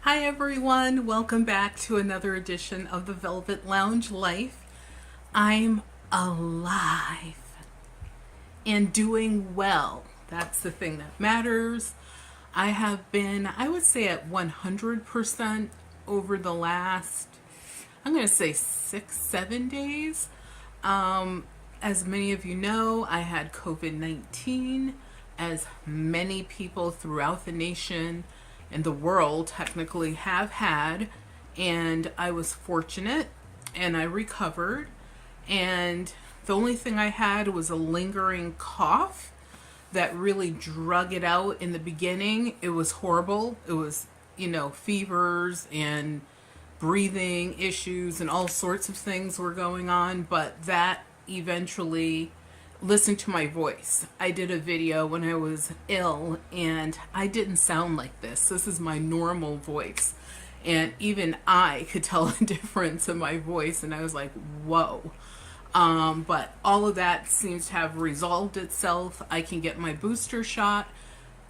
Hi everyone, welcome back to another edition of the Velvet Lounge Life. I'm alive and doing well. That's the thing that matters. I have been, I would say, at 100% over the last, I'm going to say 6-7 days. As many of you know, I had COVID-19, as many people throughout the nation and the world technically have had, and I was fortunate and I recovered, and the only thing I had was a lingering cough that really drug it out in the beginning. It was horrible. It was, fevers and breathing issues and all sorts of things were going on, but that eventually, listen to my voice. I did a video when I was ill and I didn't sound like this. This is my normal voice. And even I could tell a difference in my voice, and I was like, whoa. But all of that seems to have resolved itself. I can get my booster shot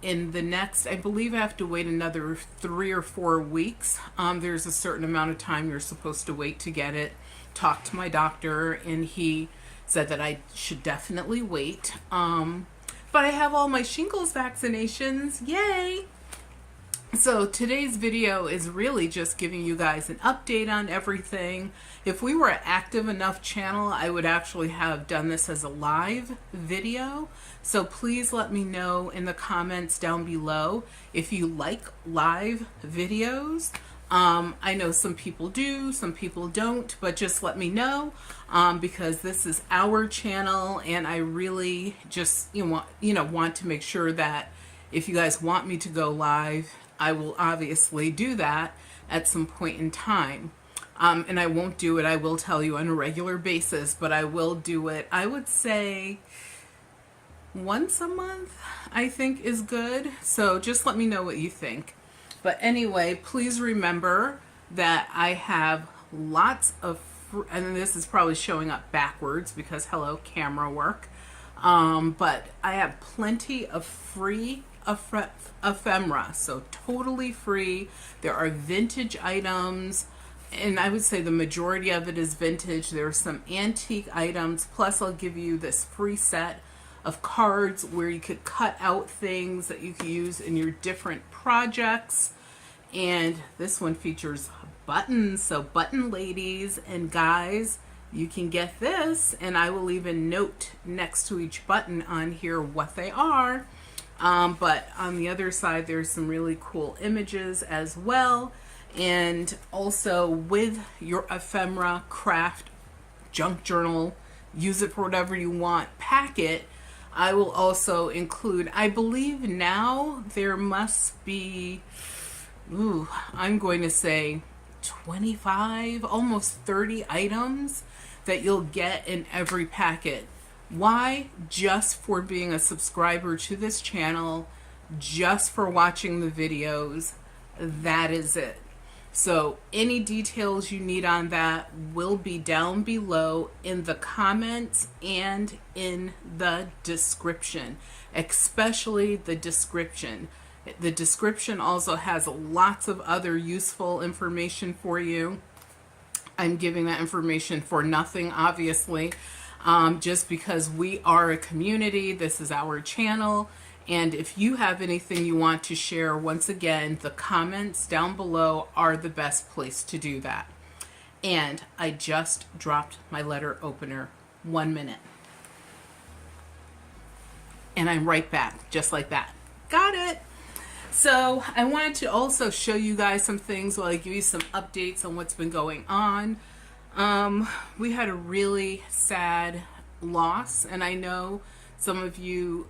in the next, I believe I have to wait another 3 or 4 weeks. There's a certain amount of time you're supposed to wait to get it. Talked to my doctor and he said that I should definitely wait. But I have all my shingles vaccinations. Yay! So today's video is really just giving you guys an update on everything. If we were an active enough channel, I would actually have done this as a live video. So please let me know in the comments down below if you like live videos. I know some people do, some people don't, but just let me know, because this is our channel and I really just want to make sure that if you guys want me to go live, I will obviously do that at some point in time. And I won't do it, I will tell you, on a regular basis, but I will do it, I would say, once a month, I think is good. So just let me know what you think. But anyway, please remember that I have lots of, and this is probably showing up backwards because hello, camera work. But I have plenty of free ephemera, so totally free. There are vintage items, and I would say the majority of it is vintage. There are some antique items, plus I'll give you this free set of cards where you could cut out things that you could use in your different projects. And this one features buttons, so button ladies and guys, you can get this, and I will even note next to each button on here what they are. But on the other side, there's some really cool images as well. And also with your ephemera craft junk journal, use it for whatever you want, packet, I will also include, I believe now there must be, I'm going to say 25, almost 30 items that you'll get in every packet. Why? Just for being a subscriber to this channel, just for watching the videos. That is it. So any details you need on that will be down below in the comments and in the description, especially the description. The description also has lots of other useful information for you. I'm giving that information for nothing, obviously, just because we are a community. This is our channel. And if you have anything you want to share, once again, the comments down below are the best place to do that. And I just dropped my letter opener. 1 minute. And I'm right back, just like that. Got it. So I wanted to also show you guys some things while I give you some updates on what's been going on. We had a really sad loss, and I know some of you,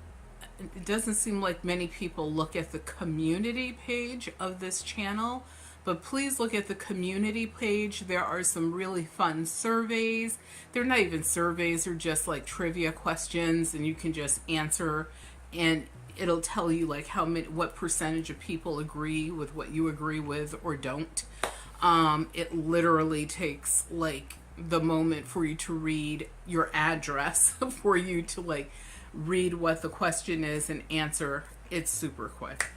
it doesn't seem like many people look at the community page of this channel, but please look at the community page. There are some really fun surveys. They're not even surveys, they're just like trivia questions, and you can just answer, and it'll tell you like what percentage of people agree with what you agree with or don't. It literally takes like the moment for you to read your address for you to like read what the question is and answer. It's super quick.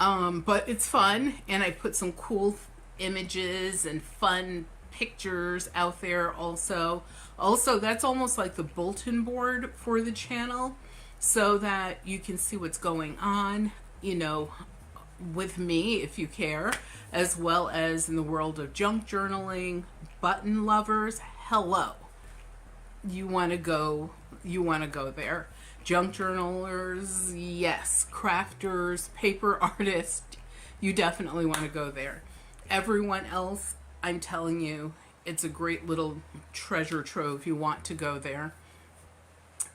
But it's fun, and I put some cool images and fun pictures out there also. Also, that's almost like the bulletin board for the channel, so that you can see what's going on, you know, with me if you care, as well as in the world of junk journaling, button lovers. Hello. You want to go there. Junk journalers, yes. Crafters, paper artists, you definitely want to go there. Everyone else, I'm telling you, it's a great little treasure trove. You want to go there.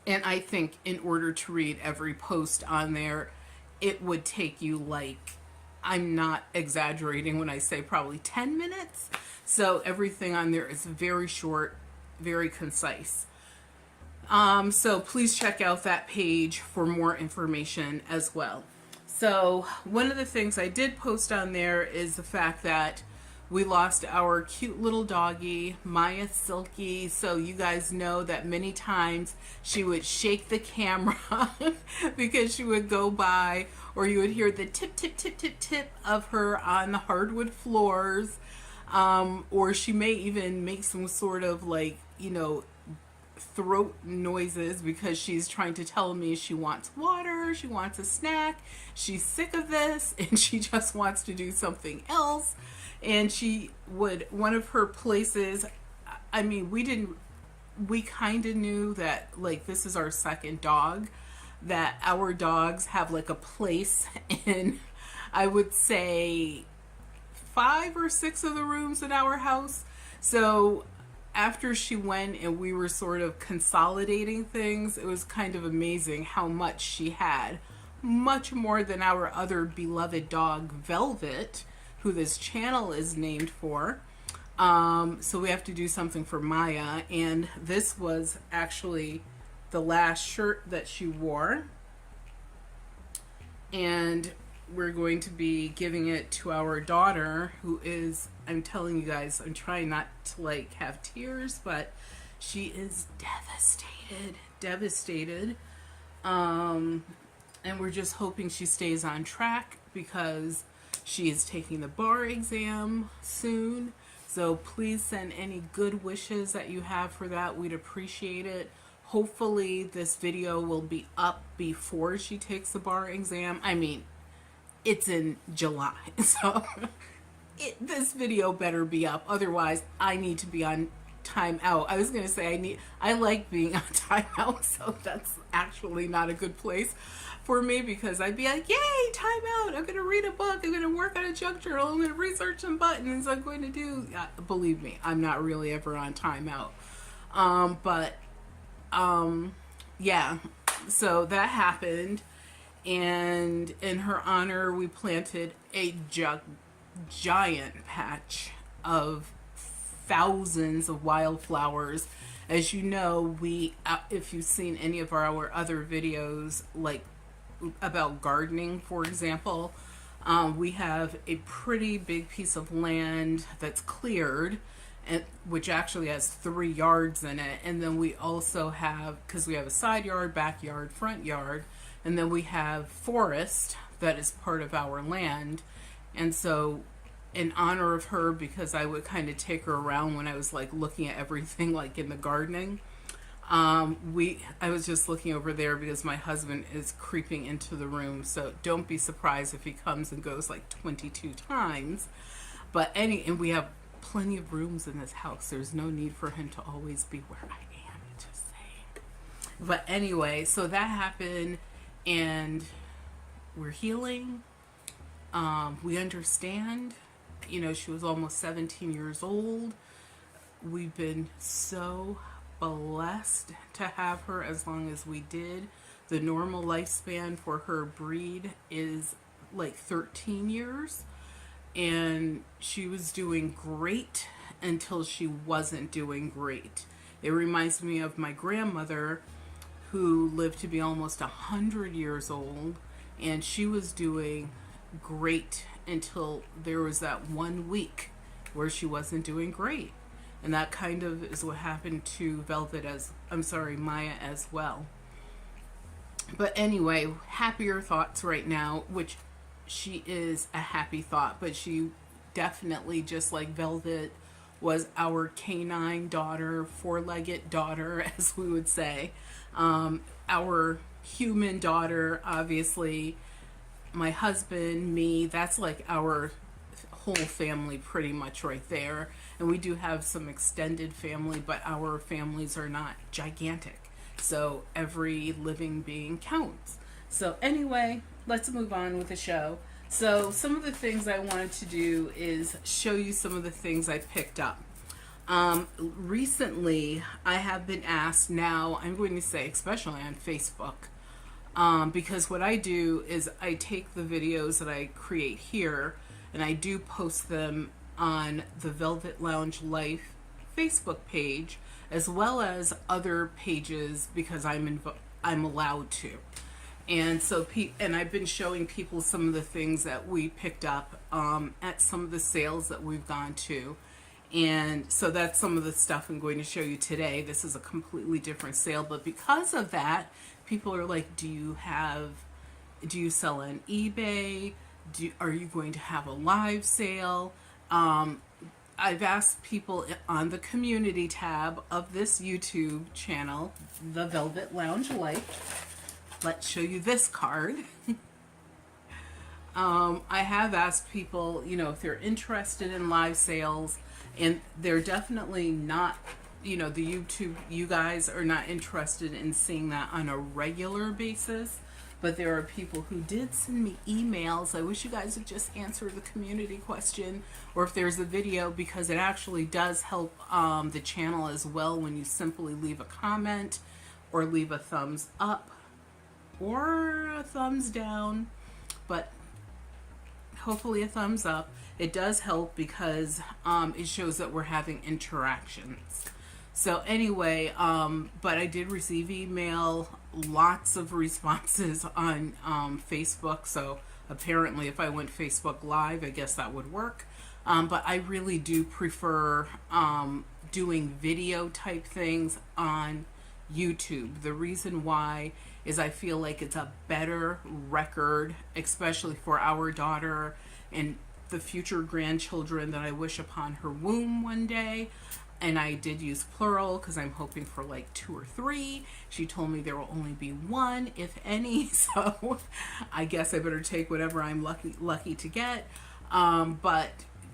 And I think in order to read every post on there, it would take you, like, I'm not exaggerating when I say probably 10 minutes. So everything on there is very short, very concise. So please check out that page for more information as well. So one of the things I did post on there is the fact that we lost our cute little doggy, Maya Silky. So you guys know that many times she would shake the camera because she would go by, or you would hear the tip, tip, tip, tip, tip of her on the hardwood floors. Or she may even make some sort of, like, you know, throat noises because she's trying to tell me she wants water, she wants a snack, she's sick of this, and she just wants to do something else. And she would, one of her places, I mean, we kind of knew that, like, this is our second dog, that our dogs have, like, a place in, I would say, 5 or 6 of the rooms in our house. So after she went and we were sort of consolidating things, it was kind of amazing how much she had. Much more than our other beloved dog, Velvet, who this channel is named for. So we have to do something for Maya. And this was actually the last shirt that she wore. And we're going to be giving it to our daughter, who is, I'm telling you guys, I'm trying not to, like, have tears, but she is devastated. And we're just hoping she stays on track because she is taking the bar exam soon. So please send any good wishes that you have for that. We'd appreciate it. Hopefully this video will be up before she takes the bar exam. I mean, it's in July, so this video better be up. Otherwise, I need to be on timeout. I was going to say I like being on timeout, so that's actually not a good place for me, because I'd be like, yay, timeout. I'm going to read a book. I'm going to work on a junk journal. I'm going to research some buttons. I'm going to do, believe me, I'm not really ever on timeout. Yeah, so that happened. And in her honor, we planted a giant patch of thousands of wildflowers. As you know, if you've seen any of our other videos, like about gardening, for example, we have a pretty big piece of land that's cleared, and which actually has 3 yards in it. And then we also have, because we have a side yard, backyard, front yard, and then we have forest that is part of our land. And so in honor of her, because I would kind of take her around when I was, like, looking at everything, like in the gardening, I was just looking over there because my husband is creeping into the room. So don't be surprised if he comes and goes like 22 times. And we have plenty of rooms in this house. There's no need for him to always be where I am, just saying. But anyway, so that happened. And we're healing. We understand. You know, she was almost 17 years old. We've been so blessed to have her as long as we did. The normal lifespan for her breed is like 13 years. And she was doing great until she wasn't doing great. It reminds me of my grandmother, who lived to be almost 100 years old, and she was doing great until there was that 1 week where she wasn't doing great. And that kind of is what happened to Maya as well. But anyway, happier thoughts right now, which she is a happy thought, but she definitely, just like Velvet, was our canine daughter, four-legged daughter, as we would say. Our human daughter, obviously, my husband, me, that's like our whole family pretty much right there. And we do have some extended family, but our families are not gigantic. So every living being counts. So anyway, let's move on with the show. So some of the things I wanted to do is show you some of the things I picked up. Recently, I have been asked, now I'm going to say especially on Facebook, because what I do is I take the videos that I create here and I do post them on the Velvet Lounge Life Facebook page, as well as other pages, because I'm allowed to. And so, and I've been showing people some of the things that we picked up at some of the sales that we've gone to. And so that's some of the stuff I'm going to show you today. This is a completely different sale, but because of that, people are like, do you sell on eBay? Are you going to have a live sale? I've asked people on the community tab of this YouTube channel, the Velvet Lounge Life. Let's show you this card. I have asked people, if they're interested in live sales, and they're definitely not, the YouTube, you guys are not interested in seeing that on a regular basis. But there are people who did send me emails. I wish you guys would just answer the community question, or if there's a video, because it actually does help the channel as well when you simply leave a comment or leave a thumbs up or a thumbs down, but hopefully a thumbs up. It does help because it shows that we're having interactions. So anyway, but I did receive email, lots of responses on Facebook. So apparently if I went Facebook Live, I guess that would work. But I really do prefer doing video type things on YouTube. The reason why is I feel like it's a better record, especially for our daughter and the future grandchildren that I wish upon her womb one day. And I did use plural because I'm hoping for like 2 or 3. She told me there will only be 1, if any. So I guess I better take whatever I'm lucky to get. But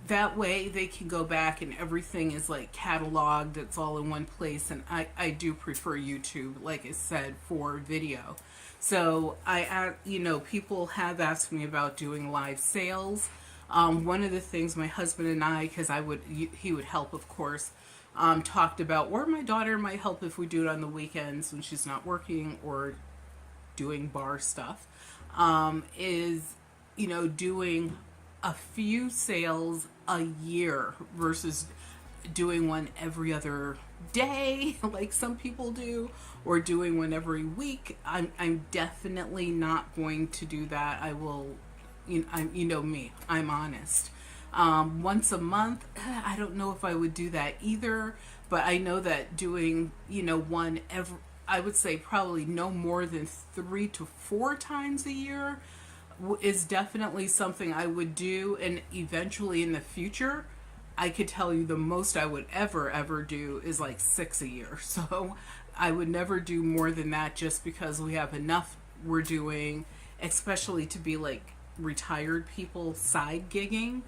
that way they can go back and everything is like cataloged. It's all in one place. And I do prefer YouTube, like I said, for video. So people have asked me about doing live sales. One of the things my husband and I, because he would help, of course, talked about, or my daughter might help if we do it on the weekends when she's not working or doing bar stuff, is, doing a few sales a year versus doing one every other day like some people do, or doing one every week. I'm definitely not going to do that. I will, me, I'm honest. Once a month, I don't know if I would do that either, but I know that doing, one every, I would say probably no more than 3 to 4 times a year is definitely something I would do. And eventually in the future, I could tell you the most I would ever do is like 6 a year. So I would never do more than that, just because we have enough we're doing, especially to be like retired people side gigging.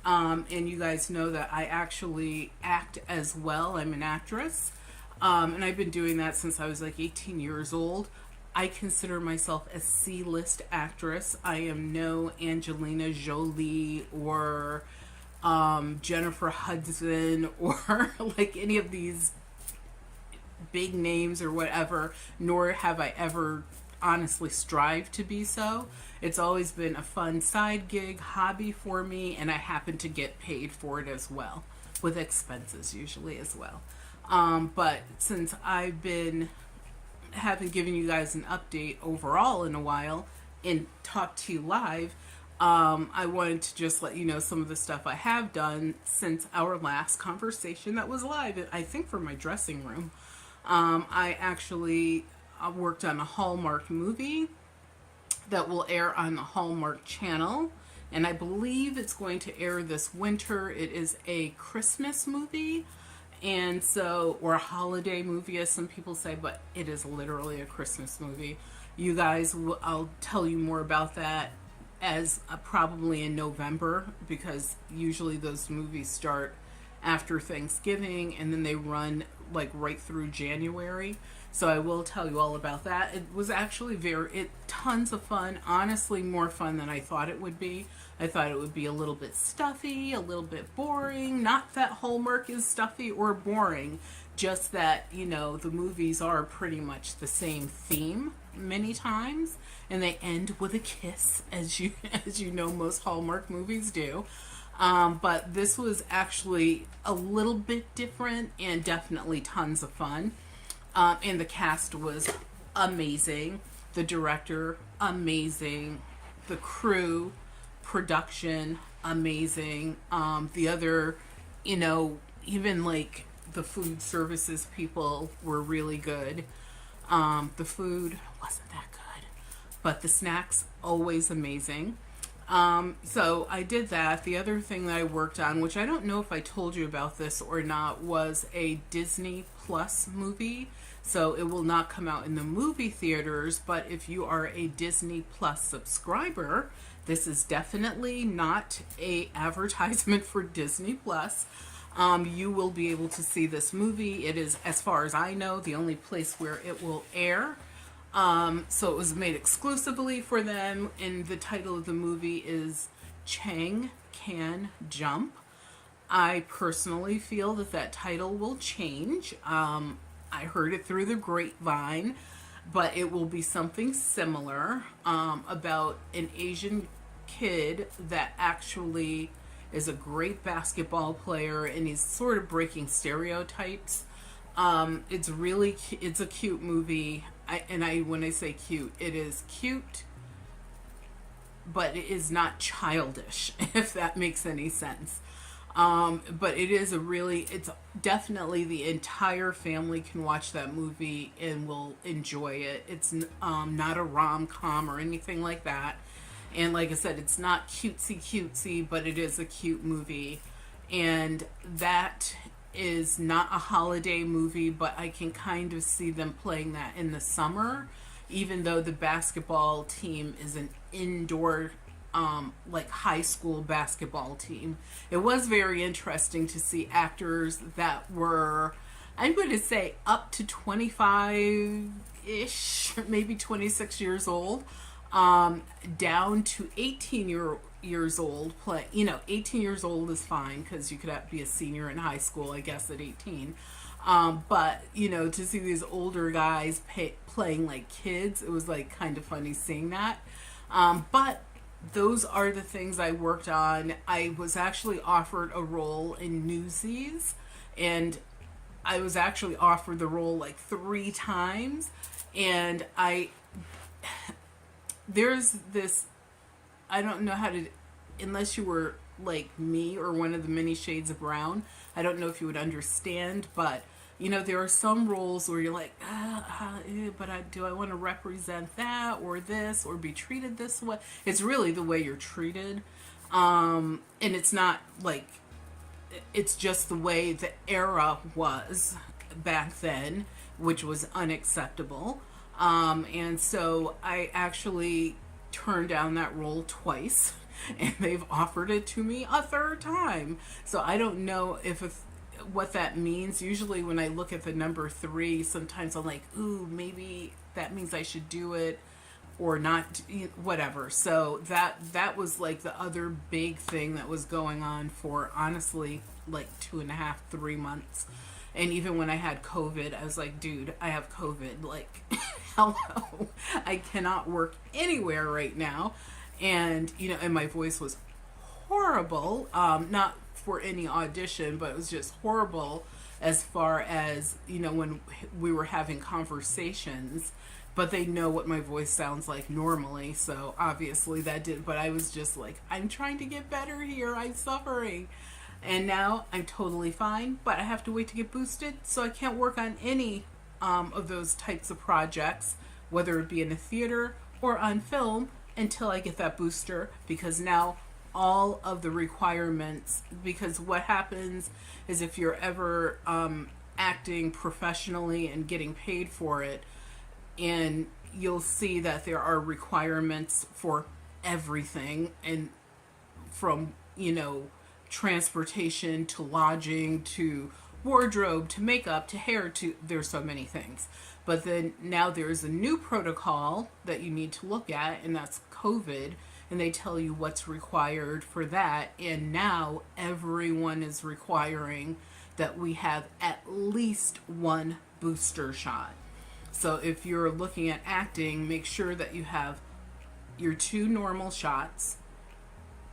And you guys know that I actually act as well. I'm an actress. And I've been doing that since I was like 18 years old. I consider myself a C-list actress. I am no Angelina Jolie or Jennifer Hudson or like any of these big names or whatever, nor have I ever honestly strived to be so. It's always been a fun side gig, hobby for me, and I happen to get paid for it as well, with expenses usually as well. But since haven't given you guys an update overall in a while and talked to you live, I wanted to just let you know some of the stuff I have done since our last conversation that was live, I think, for my dressing room. I actually worked on a Hallmark movie that will air on the Hallmark Channel. And I believe it's going to air this winter. It is a Christmas movie. And so, or a holiday movie, as some people say, but it is literally a Christmas movie. You guys, I'll tell you more about that as probably in November, because usually those movies start after Thanksgiving and then they run like right through January. So I will tell you all about that. It was actually tons of fun. Honestly, more fun than I thought it would be. I thought it would be a little bit stuffy, a little bit boring. Not that Hallmark is stuffy or boring, just that, you know, the movies are pretty much the same theme many times, and they end with a kiss, as you know most Hallmark movies do. But this was actually a little bit different and definitely tons of fun. And the cast was amazing. The director, amazing. The crew, production, amazing. The other, you know, even like the food services people were really good. The food wasn't that good, but the snacks, always amazing. So I did that. The other thing that I worked on, which I don't know if I told you about this or not, was a Disney Plus movie. So it will not come out in the movie theaters, but if you are a Disney Plus subscriber, this is definitely not a advertisement for Disney Plus. You will be able to see this movie. It is, as far as I know, the only place where it will air. So it was made exclusively for them, and the title of the movie is Chang Can Jump. I personally feel that title will change. I heard it through the grapevine, but it will be something similar, about an Asian kid that actually is a great basketball player, and he's sort of breaking stereotypes. It's a cute movie. When I say cute, it is cute, but it is not childish, if that makes any sense. But it's definitely, the entire family can watch that movie and will enjoy it. It's not a rom-com or anything like that. And like I said, it's not cutesy, but it is a cute movie. And that is not a holiday movie, but I can kind of see them playing that in the summer, even though the basketball team is an indoor like high school basketball team. It was very interesting to see actors that were, I'm going to say, up to 25-ish, maybe 26 years old, down to 18 years old. 18 years old is fine, because you could be a senior in high school, I guess, at 18. But, to see these older guys playing like kids, it was like kind of funny seeing that. But those are the things I worked on. I was actually offered a role in Newsies, and I was actually offered the role like 3 times. And there's this, I don't know how to, unless you were like me or one of the many shades of brown, I don't know if you would understand, but there are some roles where you're like, do I want to represent that or this or be treated this way? It's really the way you're treated. And it's not like, it's just the way the era was back then, which was unacceptable. And so I actually turned down that role twice, and they've offered it to me a 3rd time. So I don't know what that means. Usually when I look at the number 3, sometimes I'm like, ooh, maybe that means I should do it or not, whatever. So that was like the other big thing that was going on for, honestly, like 2.5, 3 months. And even when I had COVID, I was like, dude, I have COVID. Like, hello, I cannot work anywhere right now. And, and my voice was horrible. Not for any audition, but it was just horrible as far as, when we were having conversations, but they know what my voice sounds like normally. So obviously that did, but I was just like, I'm trying to get better here. I'm suffering. And now I'm totally fine, but I have to wait to get boosted. So I can't work on any of those types of projects, whether it be in a theater or on film, until I get that booster, because now all of the requirements, because what happens is if you're ever acting professionally and getting paid for it, and you'll see that there are requirements for everything, and from, transportation to lodging to wardrobe to makeup to hair to, there's so many things. But then now there's a new protocol that you need to look at, and that's COVID, and they tell you what's required for that. And now everyone is requiring that we have at least one booster shot. So if you're looking at acting, make sure that you have your 2 normal shots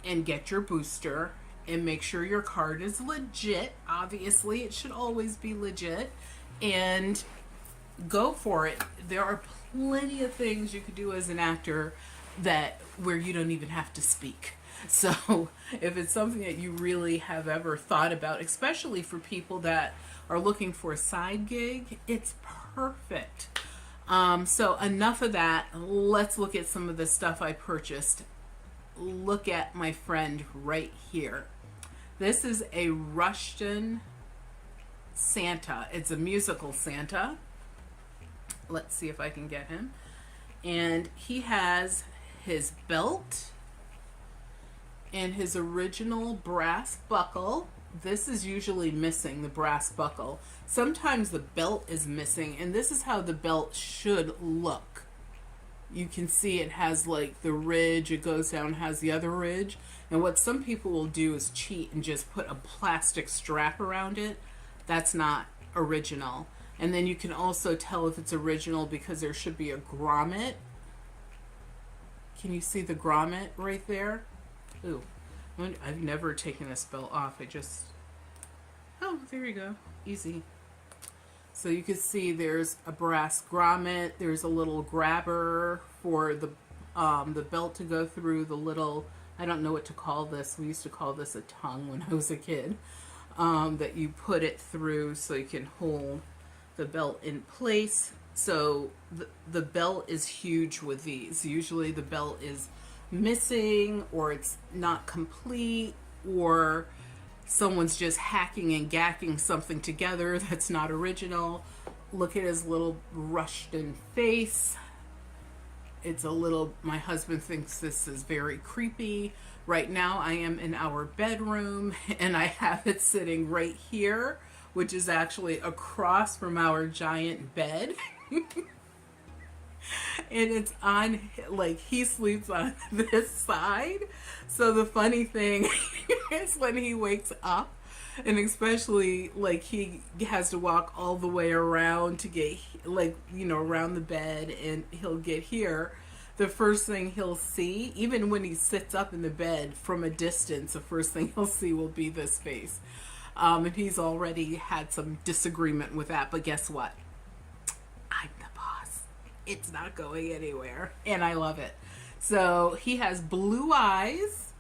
and get your booster, and make sure your card is legit. Obviously, it should always be legit, and go for it. There are plenty of things you could do as an actor that where you don't even have to speak. So if it's something that you really have ever thought about, especially for people that are looking for a side gig, it's perfect. So enough of that. Let's look at some of the stuff I purchased. Look at my friend right here. This is a Rushton Santa. It's a musical Santa. Let's see if I can get him. And he has his belt and his original brass buckle. This is usually missing, the brass buckle. Sometimes the belt is missing, and this is how the belt should look. You can see it has like the ridge, it goes down, has the other ridge. And what some people will do is cheat and just put a plastic strap around it. That's not original. And then you can also tell if it's original because there should be a grommet. Can you see the grommet right there? Ooh, I've never taken this belt off. Oh, there you go. Easy. So you can see there's a brass grommet. There's a little grabber for the belt to go through, the little, I don't know what to call this. We used to call this a tongue when I was a kid. That you put it through so you can hold the belt in place. So the belt is huge with these. Usually the belt is missing, or it's not complete, or someone's just hacking and gacking something together that's not original. Look at his little Rushton face. It's a little, my husband thinks this is very creepy. Right now I am in our bedroom, and I have it sitting right here, which is actually across from our giant bed. And it's on, like, he sleeps on this side. So the funny thing is when he wakes up, and especially like he has to walk all the way around to get, like, around the bed, and he'll get here, the first thing he'll see, even when he sits up in the bed from a distance, the first thing he'll see will be this face. And he's already had some disagreement with that, but guess what? I'm the boss. It's not going anywhere, and I love it. So he has blue eyes,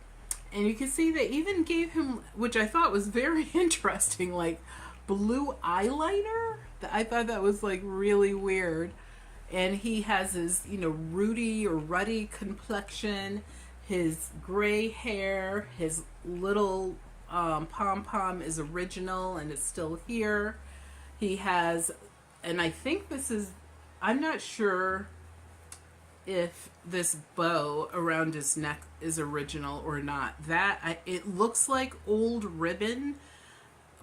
and you can see they even gave him, which I thought was very interesting, like blue eyeliner. I thought that was like really weird. And he has his, ruddy complexion, his gray hair, his little pom-pom is original and it's still here. He has, and I think this is, I'm not sure if this bow around his neck is original or not. It looks like old ribbon,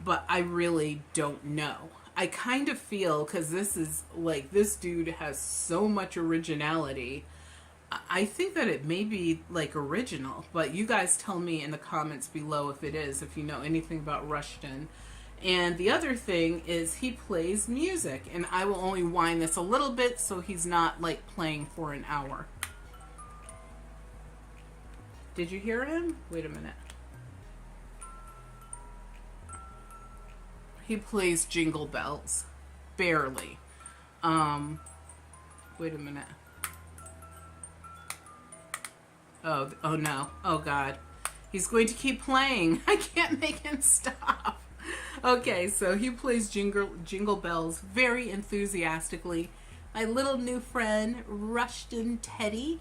but I really don't know. I kind of feel, because this is like, this dude has so much originality, I think that it may be like original, but you guys tell me in the comments below if it is, if you know anything about Rushton. And the other thing is he plays music, and I will only wind this a little bit so he's not like playing for an hour. Did you hear him? Wait a minute. He plays Jingle Bells. Barely. Wait a minute. Oh no. Oh God. He's going to keep playing. I can't make him stop. Okay, so he plays Jingle Bells very enthusiastically. My little new friend, Rushton Teddy.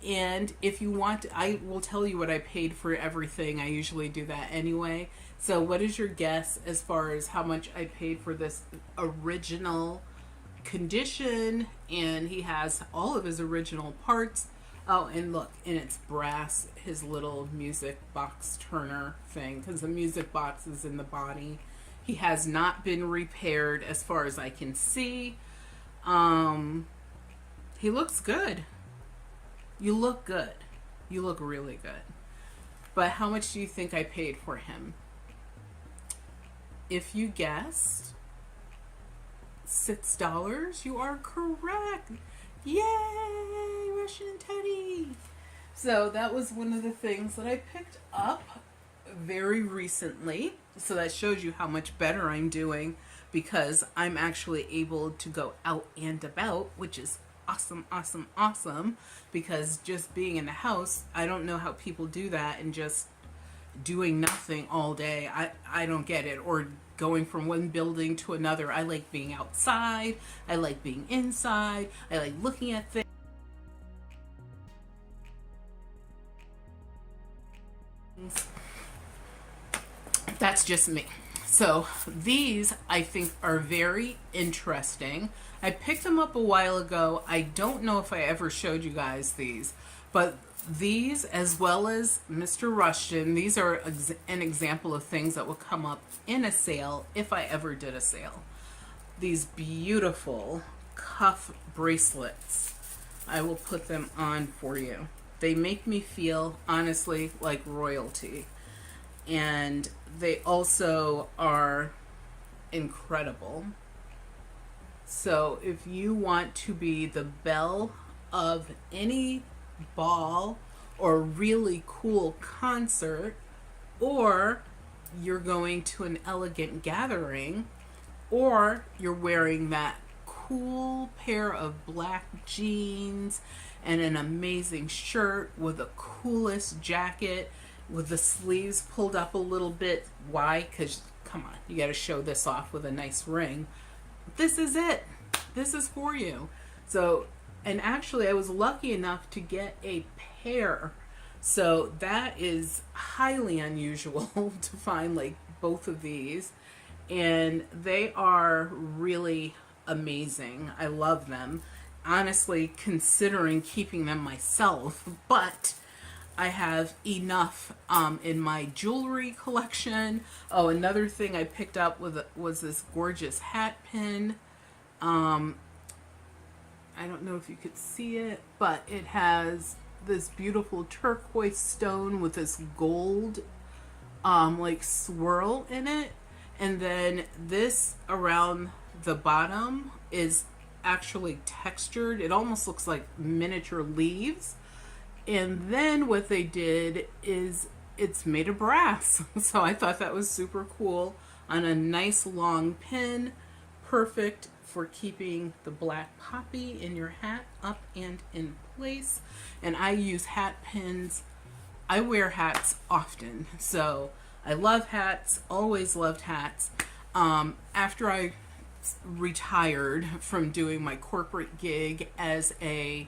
And if you want, I will tell you what I paid for everything. I usually do that anyway. So what is your guess as far as how much I paid for this original condition? And he has all of his original parts. Oh, and look, and it's brass, his little music box turner thing, because the music box is in the body. He has not been repaired as far as I can see. He looks good. You look good. You look really good. But how much do you think I paid for him? If you guessed $6, you are correct. Yay, Rushton Teddy. So that was one of the things that I picked up very recently. So that shows you how much better I'm doing, because I'm actually able to go out and about, which is awesome, awesome, awesome. Because just being in the house, I don't know how people do that and just doing nothing all day. I don't get it. Or going from one building to another. I like being outside. I like being inside. I like looking at things. That's just me. So these I think are very interesting. I picked them up a while ago. I don't know if I ever showed you guys these, but these, as well as Mr. Rushton, these are an example of things that will come up in a sale if I ever did a sale. These beautiful cuff bracelets. I will put them on for you. They make me feel, honestly, like royalty. And they also are incredible. So if you want to be the belle of any ball or really cool concert, or you're going to an elegant gathering, or you're wearing that cool pair of black jeans and an amazing shirt with the coolest jacket with the sleeves pulled up a little bit. Why? Because, come on, you got to show this off with a nice ring. This is it. This is for you. So, and actually I was lucky enough to get a pair. So that is highly unusual to find like both of these. And they are really amazing. I love them. Honestly, considering keeping them myself, but I have enough in my jewelry collection. Oh, another thing I picked up was this gorgeous hat pin. I don't know if you could see it, but it has this beautiful turquoise stone with this gold like swirl in it. And then this around the bottom is actually textured. It almost looks like miniature leaves. And then what they did is it's made of brass. So I thought that was super cool on a nice long pin. Perfect for keeping the black poppy in your hat up and in place. And I use hat pins. I wear hats often. So I love hats, always loved hats. After I retired from doing my corporate gig as a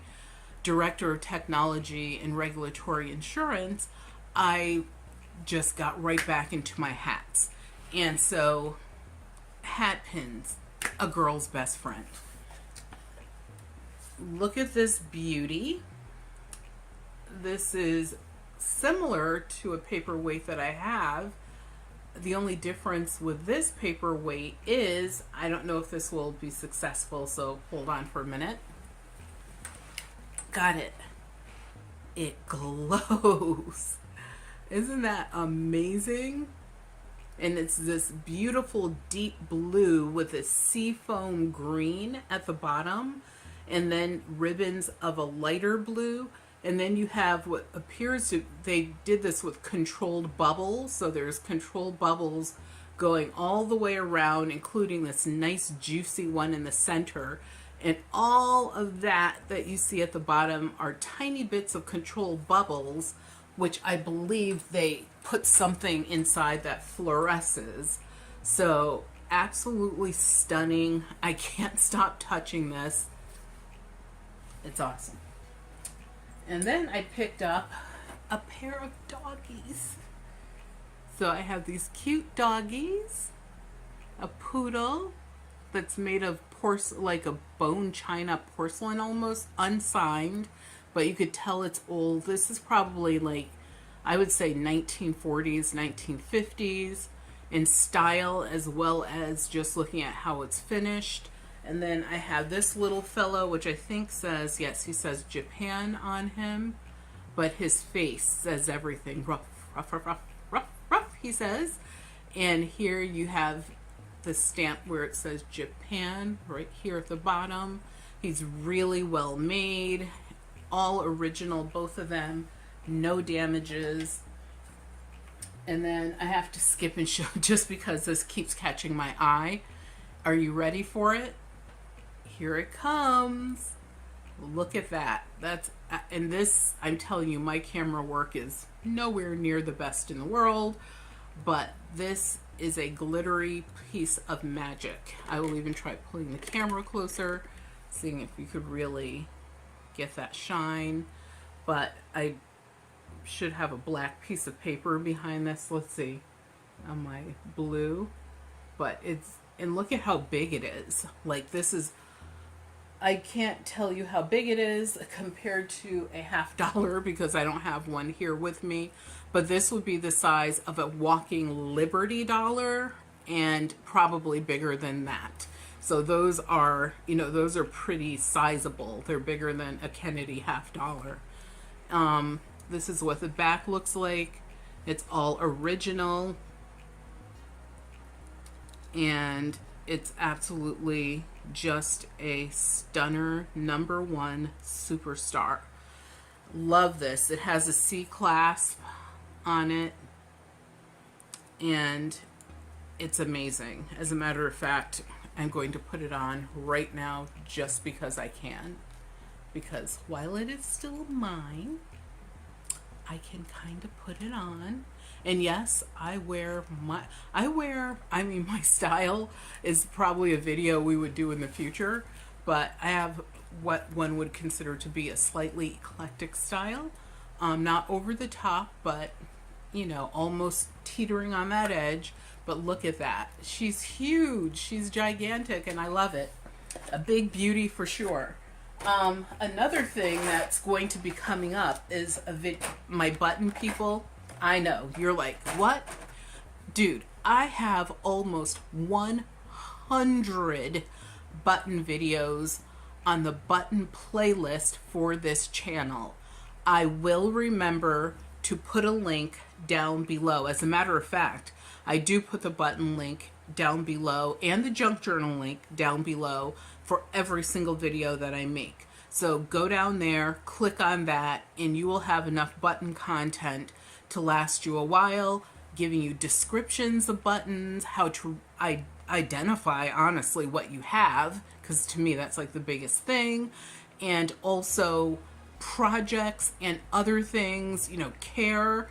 director of technology and regulatory insurance, I just got right back into my hats. And so hat pins, a girl's best friend. Look at this beauty. This is similar to a paperweight that I have. The only difference with this paperweight is, I don't know if this will be successful, so hold on for a minute. Got it. It glows. Isn't that amazing? And it's this beautiful deep blue with a seafoam green at the bottom, and then ribbons of a lighter blue. And then you have what appears to, they did this with controlled bubbles. So there's controlled bubbles going all the way around, including this nice juicy one in the center. And all of that you see at the bottom are tiny bits of controlled bubbles, which I believe they put something inside that fluoresces. So absolutely stunning. I can't stop touching this. It's awesome. And then I picked up a pair of doggies. So I have these cute doggies, a poodle that's made of like a bone china porcelain almost, unsigned, but you could tell it's old. This is probably like, I would say 1940s, 1950s in style, as well as just looking at how it's finished. And then I have this little fellow, which I think says, yes, he says Japan on him, but his face says everything. Ruff, ruff, ruff, ruff, ruff, ruff, he says. And here you have the stamp where it says Japan right here at the bottom. He's really well made, all original, both of them, no damages. And then I have to skip and show just because this keeps catching my eye. Are you ready for it? Here it comes. Look at that. And this, I'm telling you, my camera work is nowhere near the best in the world, but this is a glittery piece of magic. I will even try pulling the camera closer, seeing if you could really get that shine. But I should have a black piece of paper behind this. Let's see, on my blue. But and look at how big it is. Like, this is, I can't tell you how big it is compared to a $50 because I don't have one here with me. But this would be the size of a walking Liberty dollar and probably bigger than that. So those are, those are pretty sizable. They're bigger than a Kennedy $50. This is what the back looks like. It's all original. And it's absolutely just a stunner, #1 superstar. Love this. It has a C clasp on it. And it's amazing. As a matter of fact, I'm going to put it on right now just because I can. Because while it is still mine, I can kind of put it on. And yes, my style is probably a video we would do in the future, but I have what one would consider to be a slightly eclectic style. Not over the top, but, almost teetering on that edge. But look at that. She's huge. She's gigantic, and I love it. A big beauty for sure. Another thing that's going to be coming up is my button people. I know, you're like, what? Dude, I have almost 100 button videos on the button playlist for this channel. I will remember to put a link down below. As a matter of fact, I do put the button link down below and the junk journal link down below for every single video that I make. So go down there, click on that, and you will have enough button content to last you a while, giving you descriptions of buttons, how to identify, honestly, what you have, because to me that's like the biggest thing, and also projects and other things, care.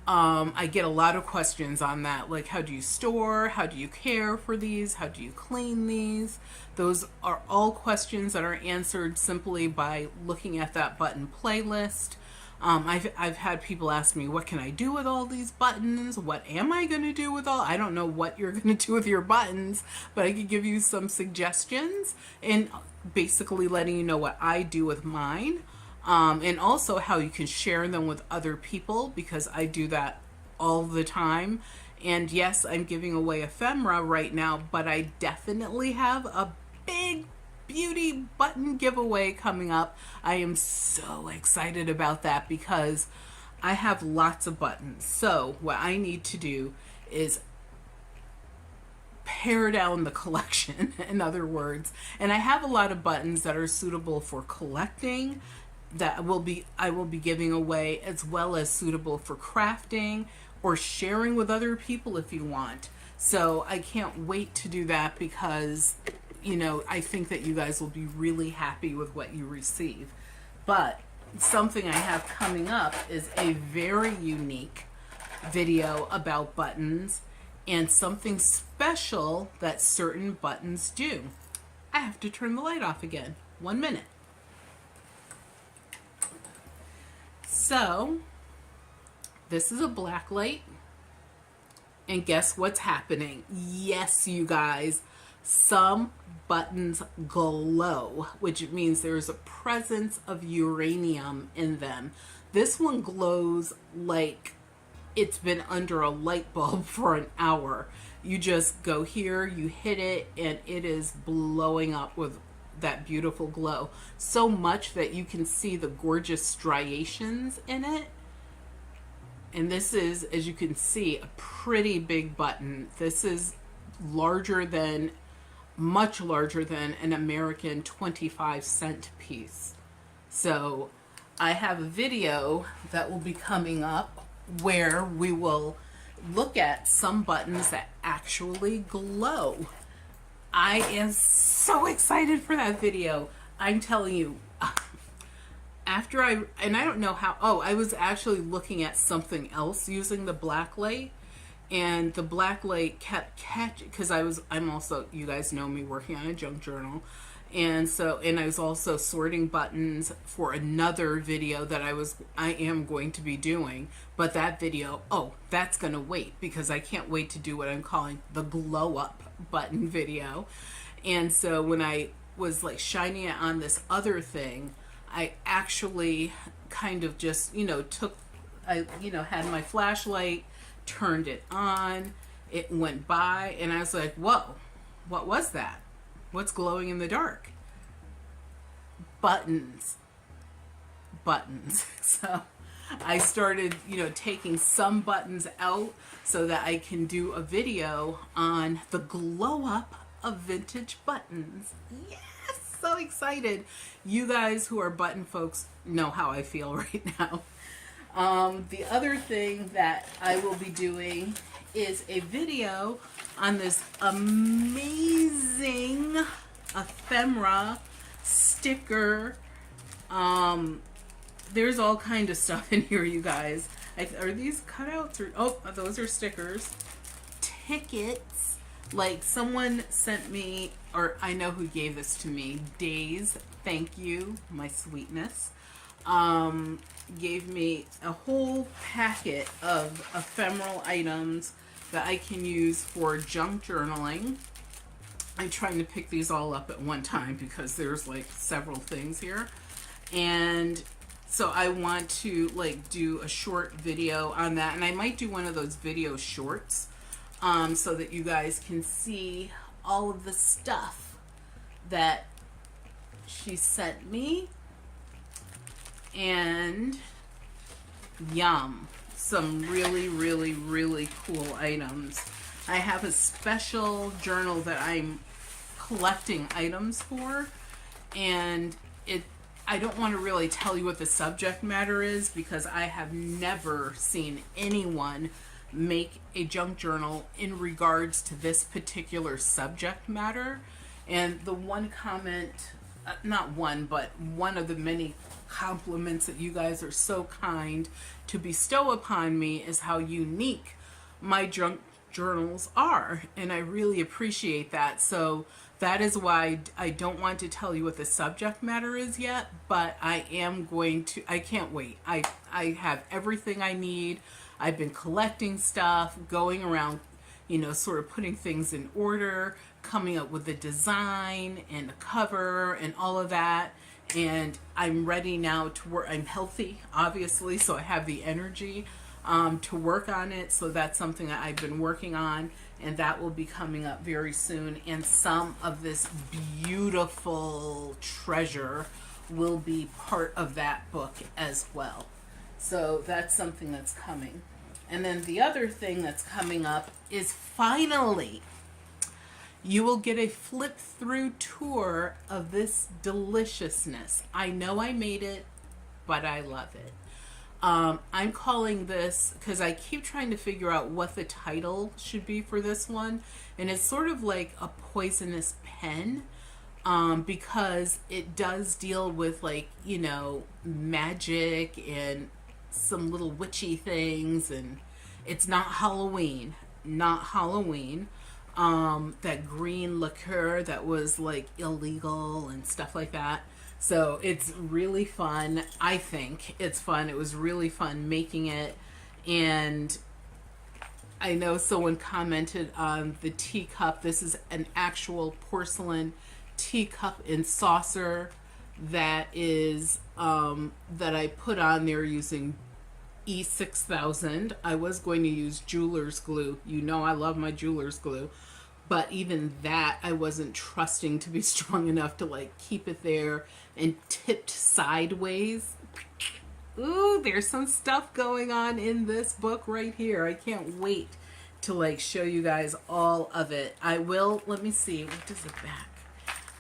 I get a lot of questions on that, like how do you store, how do you care for these, how do you clean these? Those are all questions that are answered simply by looking at that button playlist. I've had people ask me, what can I do with all these buttons? What am I going to do with I don't know what you're going to do with your buttons, but I could give you some suggestions and basically letting you know what I do with mine. And also how you can share them with other people, because I do that all the time. And yes, I'm giving away ephemera right now, but I definitely have a big beauty button giveaway coming up. I am so excited about that because I have lots of buttons. So what I need to do is pare down the collection, in other words. And I have a lot of buttons that are suitable for collecting that I will be giving away, as well as suitable for crafting or sharing with other people if you want. So I can't wait to do that because, I think that you guys will be really happy with what you receive. But something I have coming up is a very unique video about buttons and something special that certain buttons do. I have to turn the light off again. 1 minute. So this is a black light. And guess what's happening? Yes, you guys, some buttons glow, which means there's a presence of uranium in them. This one glows like it's been under a light bulb for an hour. You just go here, you hit it, and it is blowing up with that beautiful glow. So much that you can see the gorgeous striations in it. And this is, as you can see, a pretty big button. This is much larger than an American 25-cent piece. So I have a video that will be coming up where we will look at some buttons that actually glow. I am so excited for that video. I'm telling you, I don't know how, I was actually looking at something else using the black light, and the black light kept catching, because I'm also, you guys know me, working on a junk journal, and I was also sorting buttons for another video that I am going to be doing, but that video, that's gonna wait, because I can't wait to do what I'm calling the glow up button video. And so when I was like shining it on this other thing, I actually kind of just, had my flashlight, turned it on, it went by, and I was like, whoa, what was that? What's glowing in the dark? Buttons. So I started, taking some buttons out so that I can do a video on the glow up of vintage buttons. Yes, so excited. You guys who are button folks know how I feel right now. The other thing that I will be doing is a video on this amazing ephemera sticker. There's all kind of stuff in here, you guys. Are these cutouts? Those are stickers. Tickets. Like, someone sent me, or I know who gave this to me, Days, thank you, my sweetness, gave me a whole packet of ephemeral items that I can use for junk journaling. I'm trying to pick these all up at one time because there's like several things here. And so I want to like do a short video on that, and I might do one of those video shorts so that you guys can see all of the stuff that she sent me. And yum, some really, really, really cool items. I have a special journal that I'm collecting items for, and I don't want to really tell you what the subject matter is because I have never seen anyone make a junk journal in regards to this particular subject matter. And the one comment, not one, but one of the many compliments that you guys are so kind to bestow upon me is how unique my junk journals are, and I really appreciate that. So that is why I don't want to tell you what the subject matter is yet, but I am going to. I can't wait. I have everything I need. I've been collecting stuff, going around, sort of putting things in order, coming up with the design and the cover and all of that. And I'm ready now to work. I'm healthy, obviously, so I have the energy to work on it. So that's something that I've been working on, and that will be coming up very soon. And some of this beautiful treasure will be part of that book as well. So that's something that's coming. And then the other thing that's coming up is finally, you will get a flip through tour of this deliciousness. I know I made it, but I love it. I'm calling this, because I keep trying to figure out what the title should be for this one. And it's sort of like a poisonous pen, because it does deal with magic and some little witchy things. And it's not Halloween. That green liqueur that was like illegal and stuff like that. So it's really fun. I think it's fun. It was really fun making it. And I know someone commented on the teacup. This is an actual porcelain teacup and saucer that is that I put on there using E6000. I was going to use jeweler's glue. You know I love my jeweler's glue. But even that I wasn't trusting to be strong enough to like keep it there and tipped sideways. Ooh, there's some stuff going on in this book right here. I can't wait to like show you guys all of it. I will, let me see, what does it back?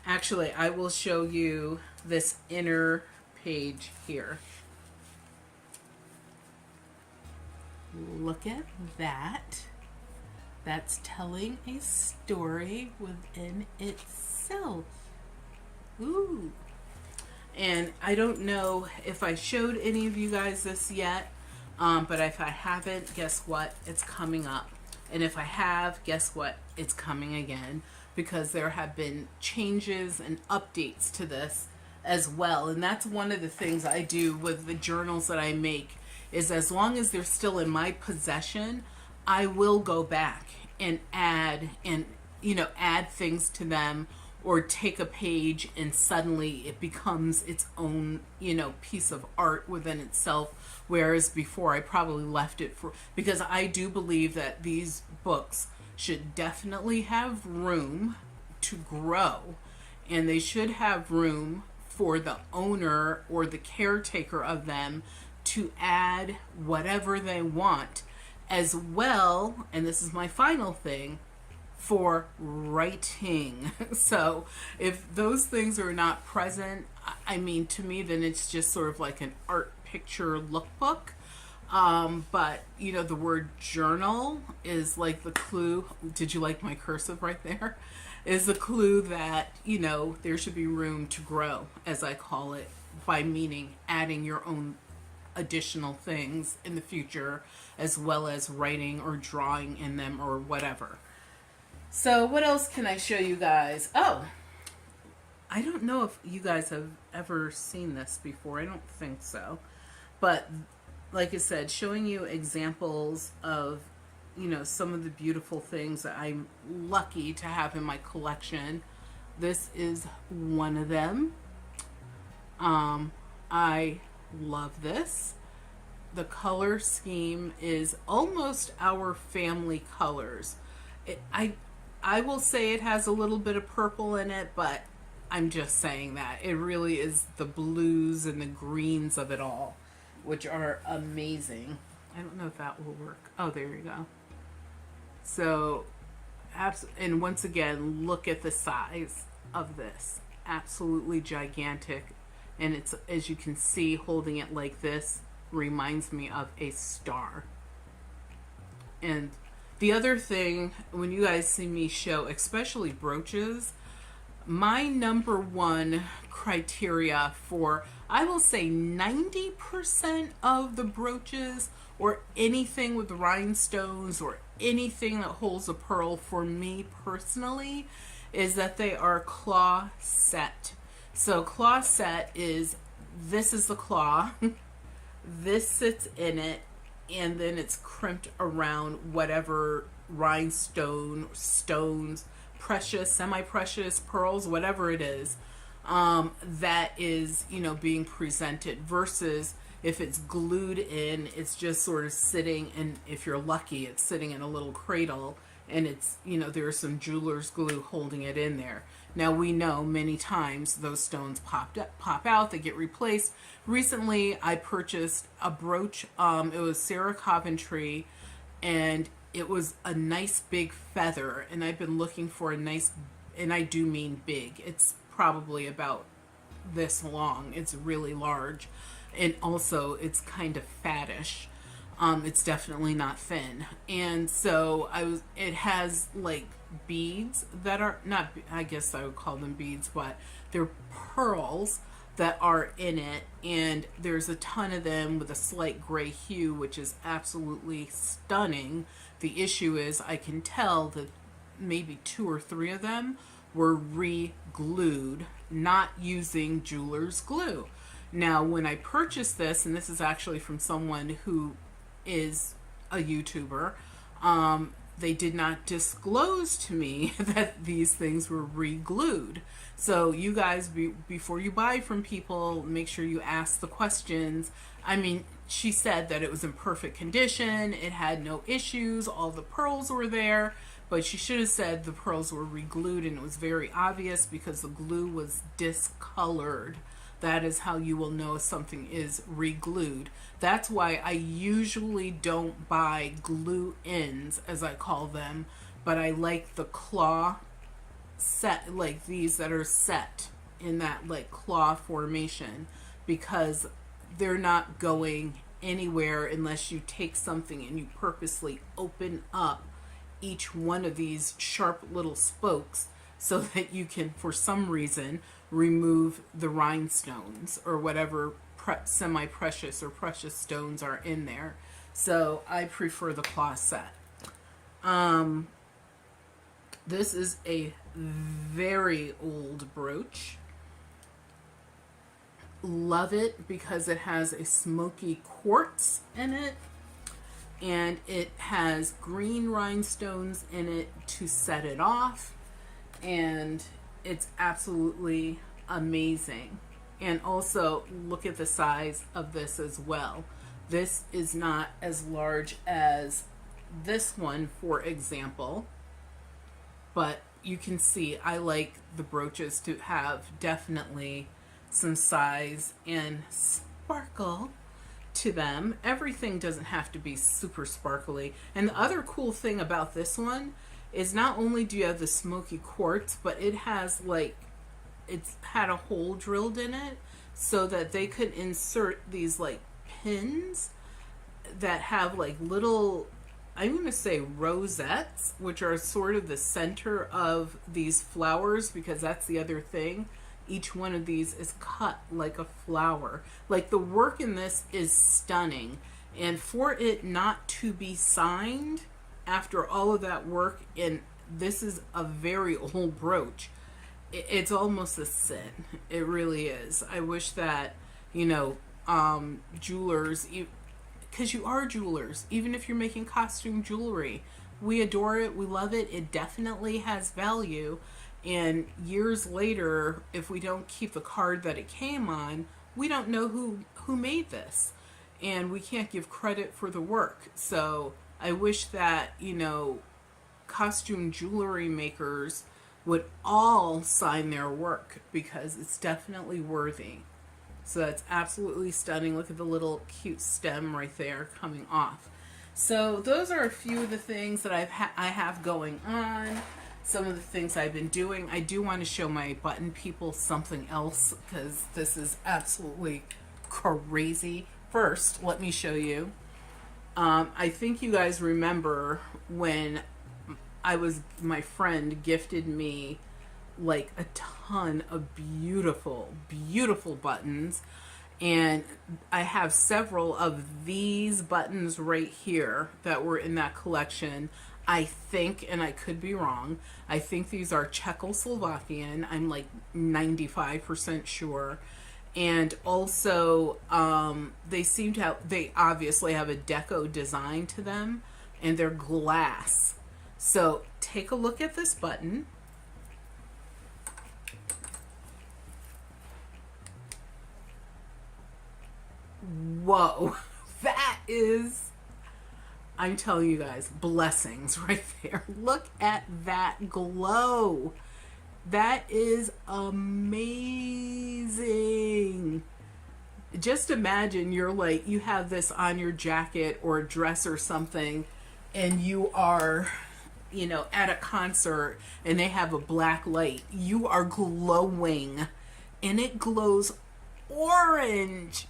Actually, I will show you this inner page here. Look at that. That's telling a story within itself. Ooh. And I don't know if I showed any of you guys this yet, but if I haven't, guess what? It's coming up. And if I have, guess what? It's coming again, because there have been changes and updates to this as well. And that's one of the things I do with the journals that I make, is as long as they're still in my possession, I will go back and add things to them, or take a page and suddenly it becomes its own, piece of art within itself. Whereas before I probably left it because I do believe that these books should definitely have room to grow, and they should have room for the owner or the caretaker of them to add whatever they want, as well, and this is my final thing, for writing. So if those things are not present, I mean, to me, then it's just sort of like an art picture lookbook. But the word journal is like the clue. Did you like my cursive right there? Is the clue that there should be room to grow, as I call it, by meaning adding your own additional things in the future, as well as writing or drawing in them or whatever. So what else can I show you guys? Oh, I don't know if you guys have ever seen this before. I don't think so. But like I said, showing you examples of, some of the beautiful things that I'm lucky to have in my collection. This is one of them. I love this. The color scheme is almost our family colors. I will say it has a little bit of purple in it, but I'm just saying that. It really is the blues and the greens of it all, which are amazing. I don't know if that will work. Oh, there you go. So, and once again, look at the size of this. Absolutely gigantic. And it's, as you can see, holding it like this reminds me of a star. And the other thing, when you guys see me show, especially brooches, my number one criteria for, I will say 90% of the brooches or anything with rhinestones or anything that holds a pearl, for me personally, is that they are claw set. So claw set is, this is the claw, this sits in it, and then it's crimped around whatever rhinestone, stones, precious, semi-precious, pearls, whatever it is, that is, being presented, versus if it's glued in, it's just sort of sitting, and if you're lucky, it's sitting in a little cradle, and it's, there's some jeweler's glue holding it in there. Now, we know many times those stones pop out, they get replaced. Recently, I purchased a brooch. It was Sarah Coventry, and it was a nice big feather, and I've been looking for a nice, and I do mean big. It's probably about this long. It's really large, and also it's kind of fattish. It's definitely not thin. And so it has like beads that are not, I guess I would call them beads, but they're pearls that are in it, and there's a ton of them with a slight gray hue, which is absolutely stunning. The issue is I can tell that maybe 2 or 3 of them were re-glued not using jeweler's glue. Now, when I purchased this, and this is actually from someone who is a YouTuber, they did not disclose to me that these things were re-glued. So you guys, before you buy from people, make sure you ask the questions. I mean, she said that it was in perfect condition, it had no issues, all the pearls were there, but she should have said the pearls were re-glued, and it was very obvious because the glue was discolored. That is how you will know if something is re-glued. That's why I usually don't buy glue ins, as I call them, but I like the claw set, like these that are set in that like claw formation, because they're not going anywhere unless you take something and you purposely open up each one of these sharp little spokes so that you can, for some reason, remove the rhinestones or whatever semi-precious or precious stones are in there. So I prefer the claw set. This is a very old brooch. Love it because it has a smoky quartz in it, and it has green rhinestones in it to set it off, and it's absolutely amazing. And also look at the size of this as well. This is not as large as this one, for example, but you can see I like the brooches to have definitely some size and sparkle to them. Everything doesn't have to be super sparkly. And the other cool thing about this one is not only do you have the smoky quartz, but it has like, it's had a hole drilled in it so that they could insert these like pins that have like little, I'm going to say rosettes, which are sort of the center of these flowers, because that's the other thing. Each one of these is cut like a flower. Like, the work in this is stunning. And for it not to be signed after all of that work, and this is a very old brooch, it's almost a sin. It really is. I wish that, you know, jewelers, because you are jewelers, even if you're making costume jewelry, we adore it, we love it, it definitely has value. And years later, if we don't keep the card that it came on, we don't know who made this, and we can't give credit for the work. So I wish that, you know, costume jewelry makers would all sign their work, because it's definitely worthy. So that's absolutely stunning. Look at the little cute stem right there coming off. So those are a few of the things that I have going on. Some of the things I've been doing. I do want to show my button people something else, because this is absolutely crazy. First, let me show you. I think you guys remember when my friend gifted me like a ton of beautiful, beautiful buttons. And I have several of these buttons right here that were in that collection. I think, and I could be wrong, I think these are Czechoslovakian. I'm like 95% sure. And also, they obviously have a deco design to them, and they're glass. So take a look at this button. Whoa, that is, I'm telling you guys, blessings right there. Look at that glow. That is amazing. Just imagine you have this on your jacket or a dress or something, and you are, you know, at a concert and they have a black light. You are glowing, and it glows orange.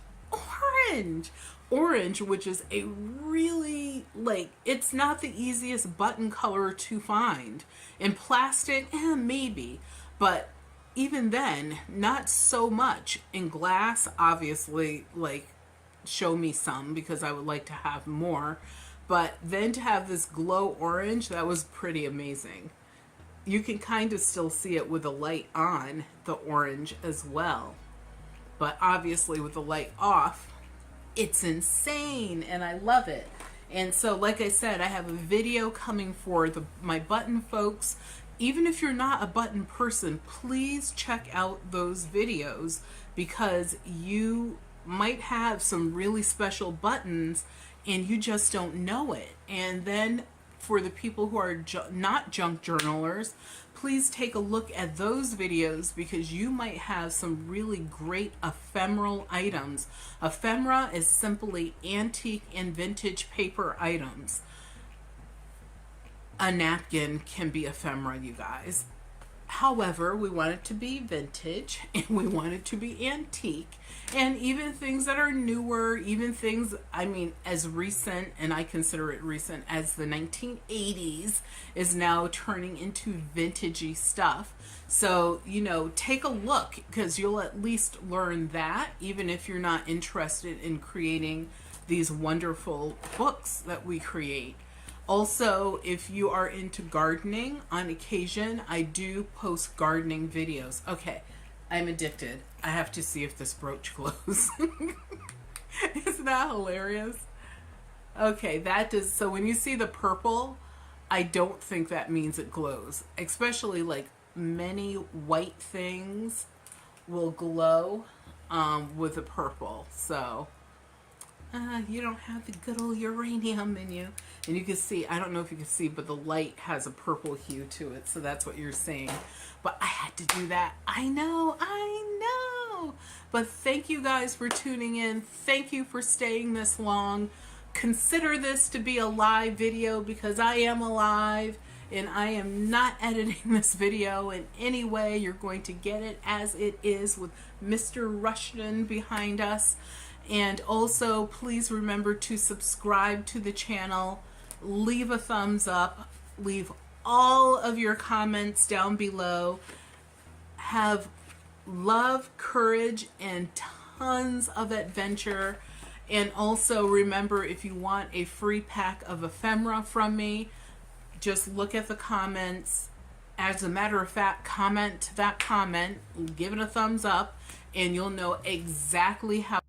Orange, which is a really, like, it's not the easiest button color to find. In plastic, maybe, but even then, not so much. In glass, obviously, like, show me some, because I would like to have more. But then to have this glow orange, that was pretty amazing. you can kind of still see it with the light on, the orange as well. But obviously with the light off, it's insane and I love it. And so, like I said, I have a video coming for my button folks. Even if you're not a button person, please check out those videos because you might have some really special buttons and you just don't know it. And then for the people who are not junk journalers, please take a look at those videos because you might have some really great ephemeral items. Ephemera is simply antique and vintage paper items. A napkin can be ephemera, you guys. However, we want it to be vintage and we want it to be antique, and even things that are newer, even things, I mean, as recent, and I consider it recent, as the 1980s is now turning into vintagey stuff. So, you know, take a look because you'll at least learn that, even if you're not interested in creating these wonderful books that we create. Also, if you are into gardening, on occasion, I do post gardening videos. Okay, I'm addicted. I have to see if this brooch glows. Isn't that hilarious? Okay, that does. So when you see the purple, I don't think that means it glows. Especially like many white things will glow with the purple. So you don't have the good old uranium in you. And you can see, I don't know if you can see, but the light has a purple hue to it. So that's what you're seeing. But I had to do that. I know. But thank you guys for tuning in. Thank you for staying this long. Consider this to be a live video because I am alive. And I am not editing this video in any way. You're going to get it as it is with Mr. Rushton behind us. And also, please remember to subscribe to the channel, leave a thumbs up, leave all of your comments down below. Have love, courage, and tons of adventure. And also remember, if you want a free pack of ephemera from me, just look at the comments. As a matter of fact, comment to that comment, give it a thumbs up, and you'll know exactly how